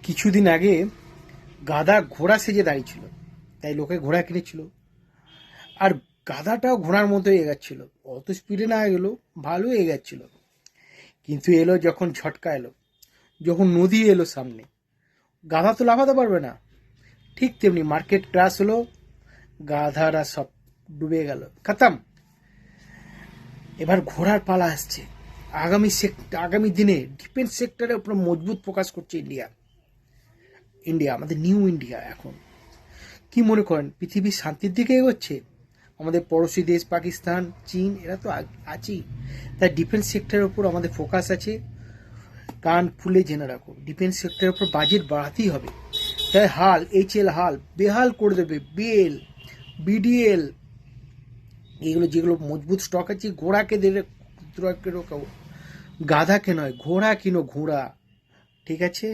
কিছুদিন আগে গাধা ঘোড়া সেজে দাঁড়িয়েছিল, তাই লোকে ঘোড়া কিনেছিল। আর গাধাটাও ঘোড়ার মতো এগাচ্ছিল, অত স্পিডে না এগোলো, ভালো এগাচ্ছিল। কিন্তু এলো যখন ঝটকা এলো, যখন নদী এলো সামনে, গাধা তো লাফাতে পারবে না। ঠিক তেমনি মার্কেট ক্রাশ হলো, গাধারা সব ডুবে গেল, খতম। এবার ঘোড়ার পালা আসছে। আগামী দিনে ডিফেন্স সেক্টরের উপর মজবুত ফোকাস করছে ইন্ডিয়া, আমাদের নিউ ইন্ডিয়া। এখন কি মনে করেন, পৃথিবীর শান্তির দিকে এগোচ্ছে? আমাদের পড়োশি দেশ পাকিস্তান, চীন, এরা তো আছেই। তাই ডিফেন্স সেক্টরের উপর আমাদের ফোকাস আছে। কান ফুলে জেনে রাখো, ডিফেন্স সেক্টরের উপর বাজেট বাড়াতেই হবে। তাই HAL হাল বেহাল করে দেবে। BDL, এগুলো যেগুলো মজবুত স্টক আছে, ঘোড়াকে দেবে, গাধাকে নয়, ঘোড়া কিনো, ঘোড়া। ঠিক আছে।